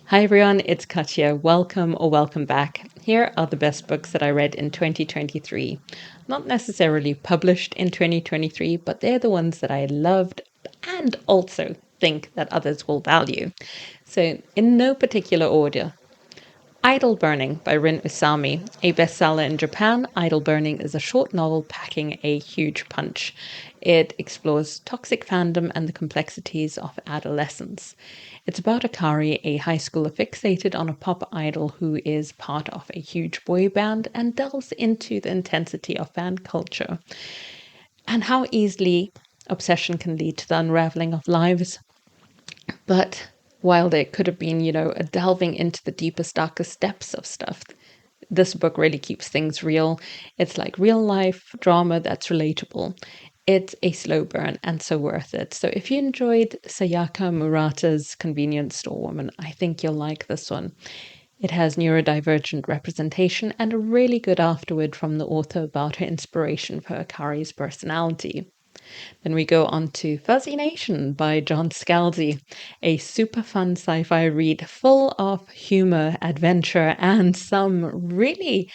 Hi everyone, it's Katja. Welcome or welcome back. Here are the best books that I read in 2023. Not necessarily published in 2023, but they're the ones that I loved and also think that others will value. So, in no particular order, Idle Burning by Rin Usami, a bestseller in Japan. Idle Burning is a short novel packing a huge punch. It explores toxic fandom and the complexities of adolescence. It's about Akari, a high schooler fixated on a pop idol who is part of a huge boy band, and delves into the intensity of fan culture and how easily obsession can lead to the unraveling of lives. But while there could have been, a delving into the deepest, darkest depths of stuff, this book really keeps things real. It's like real life drama that's relatable. It's a slow burn and so worth it. So if you enjoyed Sayaka Murata's Convenience Store Woman, I think you'll like this one. It has neurodivergent representation and a really good afterword from the author about her inspiration for Akari's personality. Then we go on to Fuzzy Nation by John Scalzi, a super fun sci fi read full of humor, adventure, and some really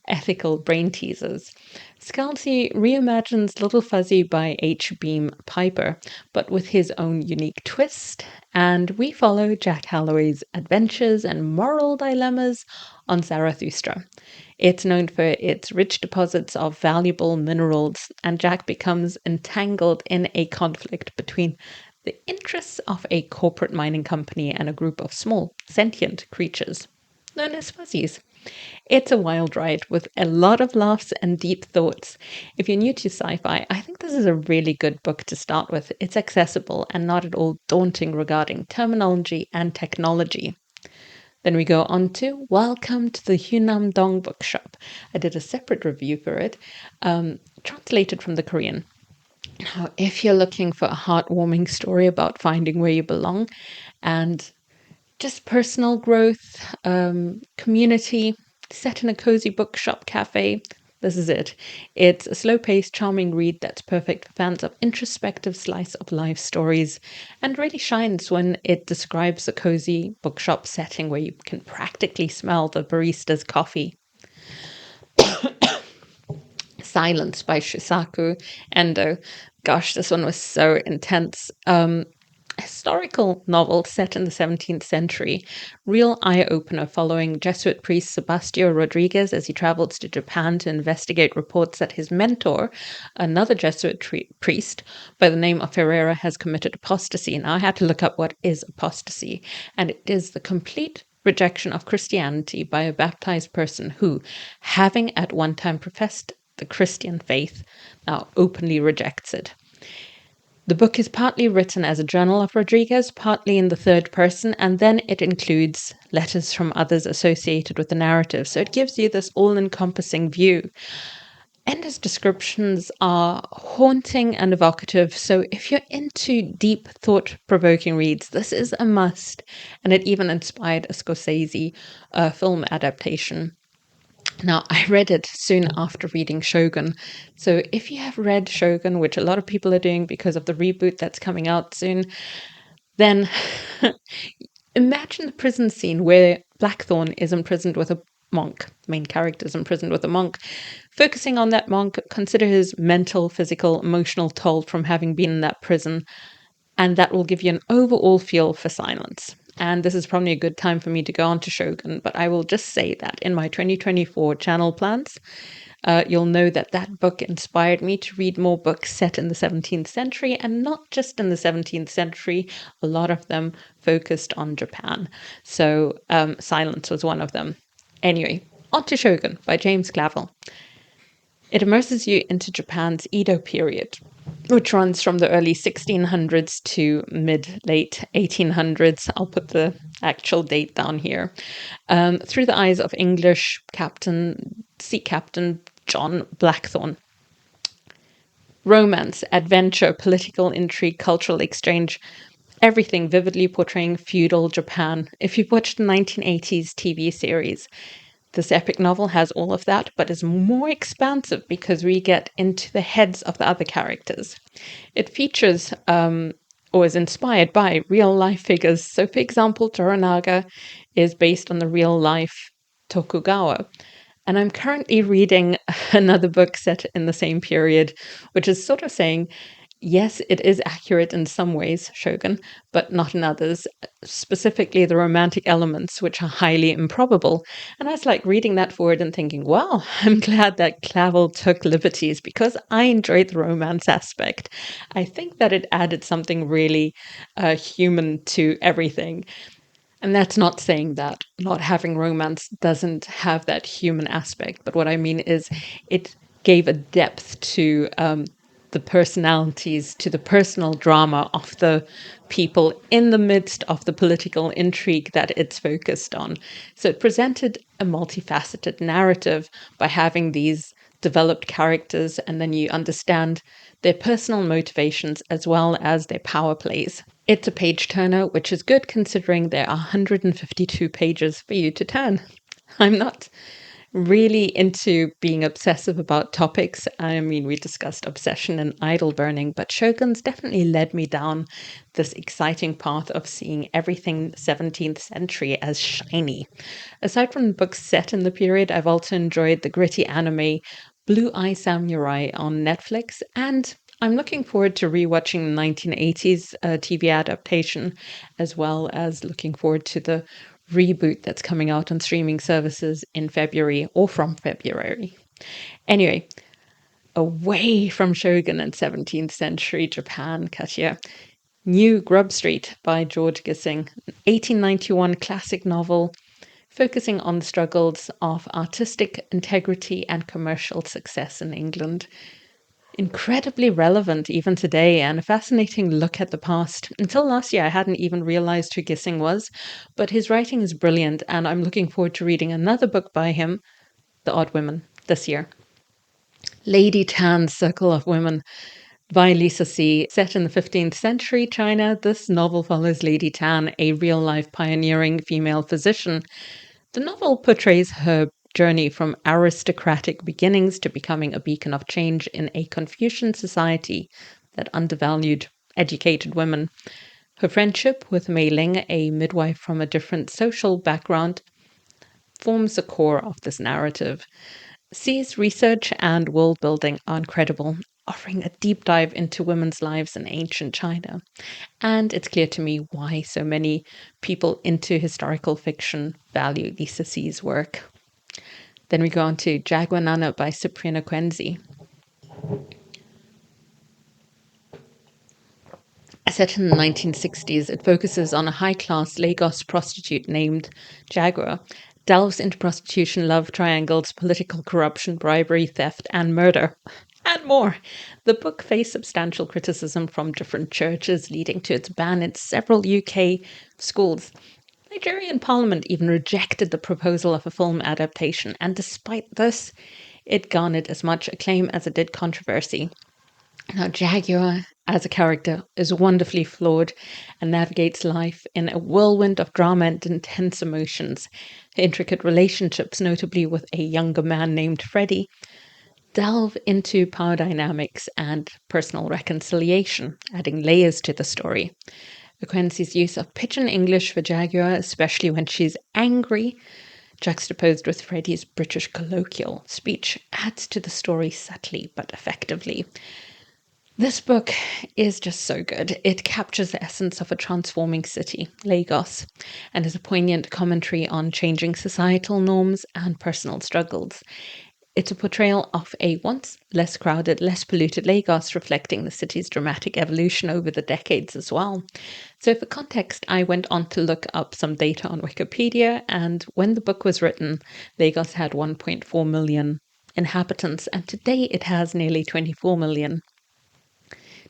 ethical brain teasers. Scalzi reimagines Little Fuzzy by H. Beam Piper, but with his own unique twist, and we follow Jack Halloway's adventures and moral dilemmas on Zarathustra. It's known for its rich deposits of valuable minerals, and Jack becomes entangled in a conflict between the interests of a corporate mining company and a group of small, sentient creatures known as fuzzies. It's a wild ride with a lot of laughs and deep thoughts. If you're new to sci fi, I think this is a really good book to start with. It's accessible and not at all daunting regarding terminology and technology. Then we go on to Welcome to the Hunam Dong Bookshop. I did a separate review for it, translated from the Korean. Now, if you're looking for a heartwarming story about finding where you belong and just personal growth, community, set in a cozy bookshop cafe. This is it. It's a slow paced, charming read that's perfect for fans of introspective slice of life stories and really shines when it describes a cozy bookshop setting where you can practically smell the barista's coffee. Silence by Shisaku Endo. Gosh, this one was so intense. Historical novel set in the 17th century, real eye-opener following Jesuit priest Sebastio Rodriguez as he travels to Japan to investigate reports that his mentor, another Jesuit priest by the name of Ferreira, has committed apostasy. Now I had to look up what is apostasy, and it is the complete rejection of Christianity by a baptized person who, having at one time professed the Christian faith, now openly rejects it. The book is partly written as a journal of Rodriguez, partly in the third person, and then it includes letters from others associated with the narrative. So it gives you this all encompassing view. Ender's descriptions are haunting and evocative, so if you're into deep, thought provoking reads, this is a must. And it even inspired a Scorsese film adaptation. Now, I read it soon after reading Shogun. So, if you have read Shogun, which a lot of people are doing because of the reboot that's coming out soon, then imagine the prison scene where Blackthorn is imprisoned with a monk. The main character is imprisoned with a monk. Focusing on that monk, consider his mental, physical, emotional toll from having been in that prison, and that will give you an overall feel for Silence. And this is probably a good time for me to go on to Shogun, but I will just say that in my 2024 channel plans, you'll know that that book inspired me to read more books set in the 17th century, and not just in the 17th century, a lot of them focused on Japan. So Silence was one of them. Anyway, on to Shogun by James Clavell. It immerses you into Japan's Edo period, which runs from the early 1600s to mid-late 1800s. I'll put the actual date down here. Through the eyes of English Sea Captain John Blackthorne. Romance, adventure, political intrigue, cultural exchange, everything vividly portraying feudal Japan. If you've watched the 1980s TV series, this epic novel has all of that, but is more expansive because we get into the heads of the other characters. It features or is inspired by real life figures. So, for example, Toranaga is based on the real life Tokugawa. And I'm currently reading another book set in the same period, which is sort of saying, yes, it is accurate in some ways, Shogun, but not in others, specifically the romantic elements, which are highly improbable. And I was like reading that forward and thinking, wow, I'm glad that Clavel took liberties because I enjoyed the romance aspect. I think that it added something really human to everything. And that's not saying that not having romance doesn't have that human aspect. But what I mean is it gave a depth to the personalities, to the personal drama of the people in the midst of the political intrigue that it's focused on. So it presented a multifaceted narrative by having these developed characters, and then you understand their personal motivations as well as their power plays. It's a page turner, which is good considering there are 152 pages for you to turn. I'm not really into being obsessive about topics. I mean, we discussed obsession and idol burning, but Shogun's definitely led me down this exciting path of seeing everything 17th century as shiny. Aside from books set in the period, I've also enjoyed the gritty anime Blue Eye Samurai on Netflix, and I'm looking forward to rewatching the 1980s TV adaptation, as well as looking forward to the reboot that's coming out on streaming services in February or from February. Anyway, away from Shogun and 17th century Japan, Katja. New Grub Street by George Gissing, 1891 classic novel focusing on the struggles of artistic integrity and commercial success in England. Incredibly relevant even today, and a fascinating look at the past. Until last year, I hadn't even realized who Gissing was, but his writing is brilliant, and I'm looking forward to reading another book by him, The Odd Women, this year. Lady Tan's Circle of Women by Lisa C. Set in the 15th century China, this novel follows Lady Tan, a real life pioneering female physician. The novel portrays her journey from aristocratic beginnings to becoming a beacon of change in a Confucian society that undervalued educated women. Her friendship with Mei Ling, a midwife from a different social background, forms the core of this narrative. C's research and world building are incredible, offering a deep dive into women's lives in ancient China. And it's clear to me why so many people into historical fiction value Lisa C's work. Then we go on to Jaguanana by Cypriana Quenzi. Set in the 1960s, it focuses on a high-class Lagos prostitute named Jaguar, delves into prostitution, love triangles, political corruption, bribery, theft, and murder, and more. The book faced substantial criticism from different churches, leading to its ban in several UK schools. Nigerian Parliament even rejected the proposal of a film adaptation, and despite this, it garnered as much acclaim as it did controversy. Now, Jaguar, as a character, is wonderfully flawed and navigates life in a whirlwind of drama and intense emotions. Her intricate relationships, notably with a younger man named Freddie, delve into power dynamics and personal reconciliation, adding layers to the story. Quincy's use of pidgin English for Jaguar, especially when she's angry, juxtaposed with Freddie's British colloquial speech, adds to the story subtly but effectively. This book is just so good. It captures the essence of a transforming city, Lagos, and is a poignant commentary on changing societal norms and personal struggles. It's a portrayal of a once less crowded, less polluted Lagos, reflecting the city's dramatic evolution over the decades as well. So, for context, I went on to look up some data on Wikipedia, and when the book was written, Lagos had 1.4 million inhabitants, and today it has nearly 24 million.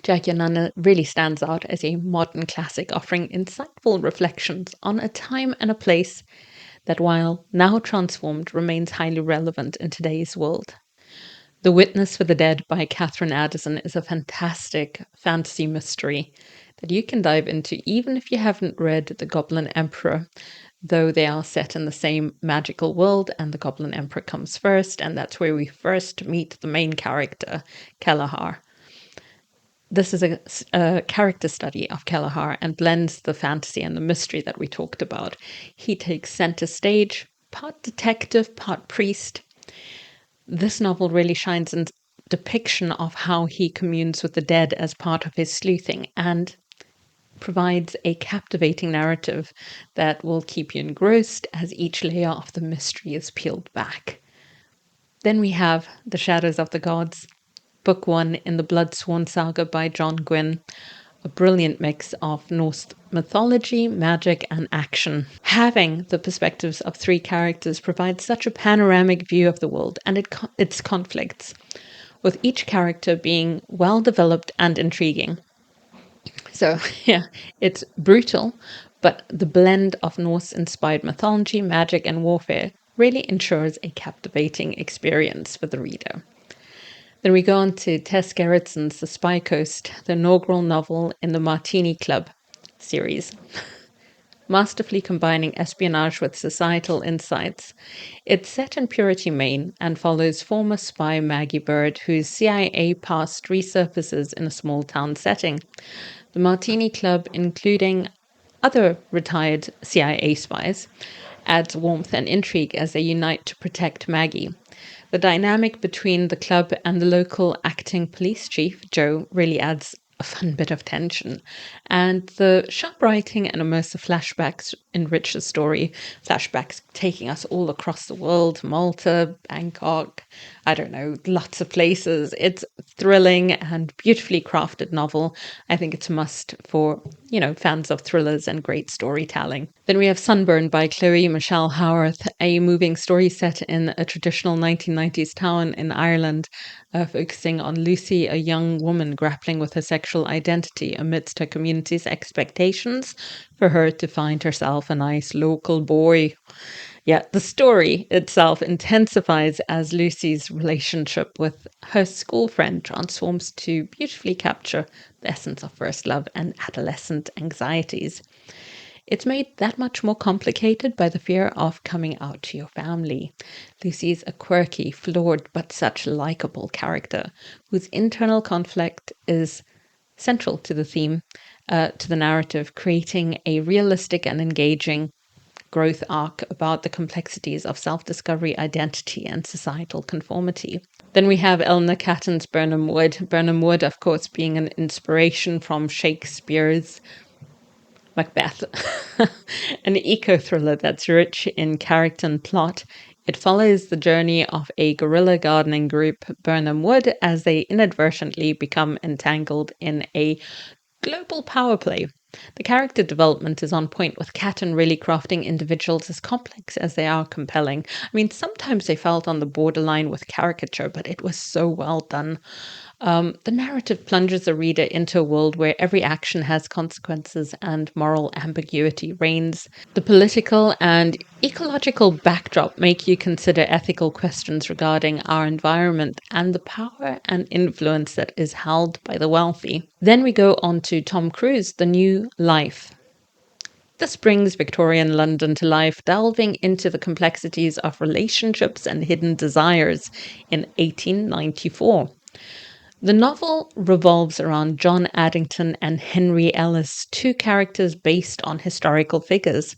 Jagianana really stands out as a modern classic, offering insightful reflections on a time and a place that, while now transformed, remains highly relevant in today's world. The Witness for the Dead by Catherine Addison is a fantastic fantasy mystery that you can dive into even if you haven't read The Goblin Emperor, though they are set in the same magical world and the Goblin Emperor comes first, and that's where we first meet the main character, Kelahar. This is a character study of Kelleher and blends the fantasy and the mystery that we talked about. He takes center stage, part detective, part priest. This novel really shines in depiction of how he communes with the dead as part of his sleuthing and provides a captivating narrative that will keep you engrossed as each layer of the mystery is peeled back. Then we have The Shadows of the Gods, Book 1 in the Bloodsworn Saga by John Gwynne, a brilliant mix of Norse mythology, magic, and action. Having the perspectives of three characters provides such a panoramic view of the world and its conflicts, with each character being well developed and intriguing. So, yeah, it's brutal, but the blend of Norse-inspired mythology, magic, and warfare really ensures a captivating experience for the reader. Then we go on to Tess Gerritsen's The Spy Coast, the inaugural novel in the Martini Club series. Masterfully combining espionage with societal insights. It's set in Purity, Maine, and follows former spy Maggie Bird, whose CIA past resurfaces in a small town setting. The Martini Club, including other retired CIA spies, adds warmth and intrigue as they unite to protect Maggie. The dynamic between the club and the local acting police chief, Joe, really adds a fun bit of tension. And the sharp writing and immersive flashbacks enrich the story. Flashbacks taking us all across the world, Malta, Bangkok, I don't know, lots of places. It's thrilling and beautifully crafted novel. I think it's a must for, fans of thrillers and great storytelling. Then we have Sunburn by Chloe Michelle Howarth, a moving story set in a traditional 1990s town in Ireland, focusing on Lucy, a young woman grappling with her sexual identity amidst her community's expectations for her to find herself a nice local boy. Yeah, the story itself intensifies as Lucy's relationship with her school friend transforms to beautifully capture the essence of first love and adolescent anxieties. It's made that much more complicated by the fear of coming out to your family. Lucy's a quirky, flawed, but such likable character whose internal conflict is central to the theme, to the narrative, creating a realistic and engaging growth arc about the complexities of self-discovery, identity, and societal conformity. Then we have Eleanor Catton's Birnam Wood. Birnam Wood, of course, being an inspiration from Shakespeare's Macbeth, an eco-thriller that's rich in character and plot. It follows the journey of a guerrilla gardening group, Birnam Wood, as they inadvertently become entangled in a global power play. The character development is on point, with Catton really crafting individuals as complex as they are compelling. I mean, sometimes they felt on the borderline with caricature, but it was so well done. The narrative plunges the reader into a world where every action has consequences and moral ambiguity reigns. The political and ecological backdrop make you consider ethical questions regarding our environment and the power and influence that is held by the wealthy. Then we go on to Tom Cruise, The New Life. This brings Victorian London to life, delving into the complexities of relationships and hidden desires in 1894. The novel revolves around John Addington and Henry Ellis, two characters based on historical figures,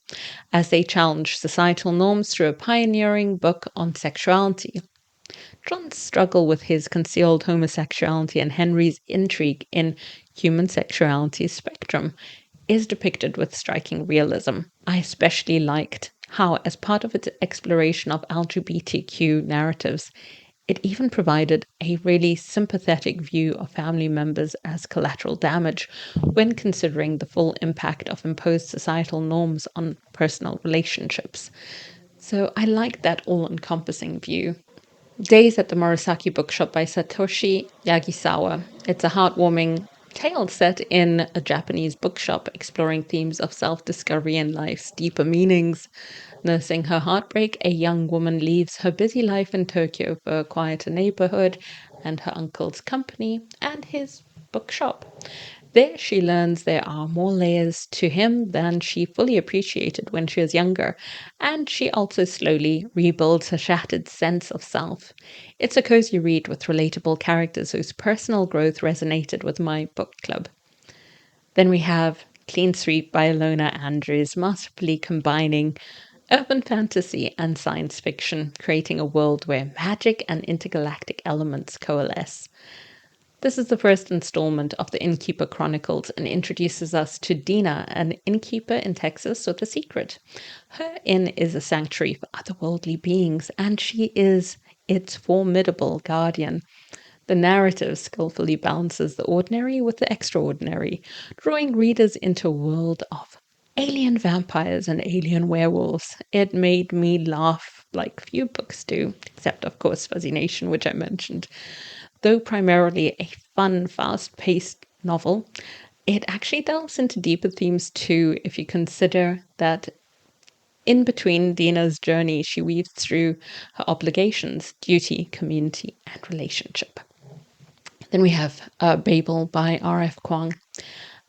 as they challenge societal norms through a pioneering book on sexuality. John's struggle with his concealed homosexuality and Henry's intrigue in human sexuality's spectrum is depicted with striking realism. I especially liked how, as part of its exploration of LGBTQ narratives, it even provided a really sympathetic view of family members as collateral damage when considering the full impact of imposed societal norms on personal relationships. So I like that all-encompassing view. Days at the Murasaki Bookshop by Satoshi Yagisawa. It's a heartwarming tale set in a Japanese bookshop exploring themes of self-discovery and life's deeper meanings. Nursing her heartbreak, a young woman leaves her busy life in Tokyo for a quieter neighborhood and her uncle's company and his bookshop. There, she learns there are more layers to him than she fully appreciated when she was younger, and she also slowly rebuilds her shattered sense of self. It's a cozy read with relatable characters whose personal growth resonated with my book club. Then we have Clean Sweep by Ilona Andrews, masterfully combining urban fantasy and science fiction, creating a world where magic and intergalactic elements coalesce. This is the first installment of the Innkeeper Chronicles and introduces us to Dina, an innkeeper in Texas with a secret. Her inn is a sanctuary for otherworldly beings, and she is its formidable guardian. The narrative skillfully balances the ordinary with the extraordinary, drawing readers into a world of alien vampires and alien werewolves. It made me laugh like few books do, except, of course, Fuzzy Nation, which I mentioned. Though primarily a fun, fast paced novel, it actually delves into deeper themes too if you consider that in between Dina's journey, she weaves through her obligations, duty, community, and relationship. Then we have Babel by R.F. Kuang.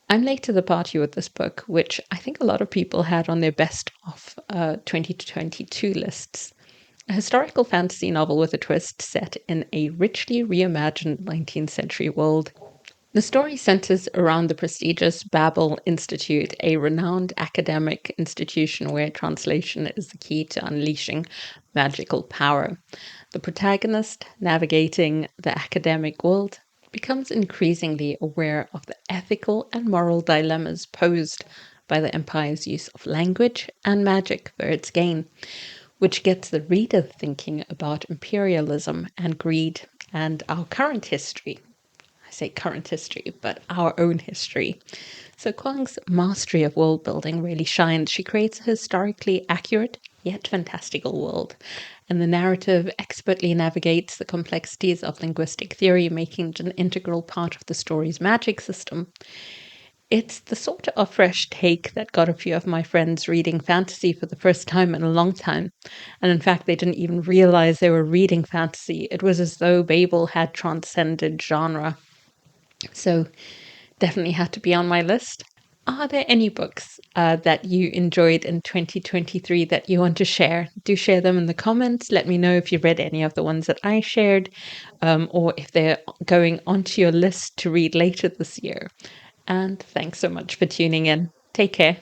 I'm late to the party with this book, which I think a lot of people had on their best of 2022 lists. A historical fantasy novel with a twist set in a richly reimagined 19th century world. The story centers around the prestigious Babel Institute, a renowned academic institution where translation is the key to unleashing magical power. The protagonist, navigating the academic world, becomes increasingly aware of the ethical and moral dilemmas posed by the Empire's use of language and magic for its gain, which gets the reader thinking about imperialism and greed and our current history. I say current history, but our own history. So Kwang's mastery of world building really shines. She creates a historically accurate yet fantastical world, and the narrative expertly navigates the complexities of linguistic theory, making it an integral part of the story's magic system. It's the sort of fresh take that got a few of my friends reading fantasy for the first time in a long time. And in fact, they didn't even realize they were reading fantasy. It was as though Babel had transcended genre. So definitely had to be on my list. Are there any books that you enjoyed in 2023 that you want to share? Do share them in the comments. Let me know if you've read any of the ones that I shared, or if they're going onto your list to read later this year. And thanks so much for tuning in. Take care.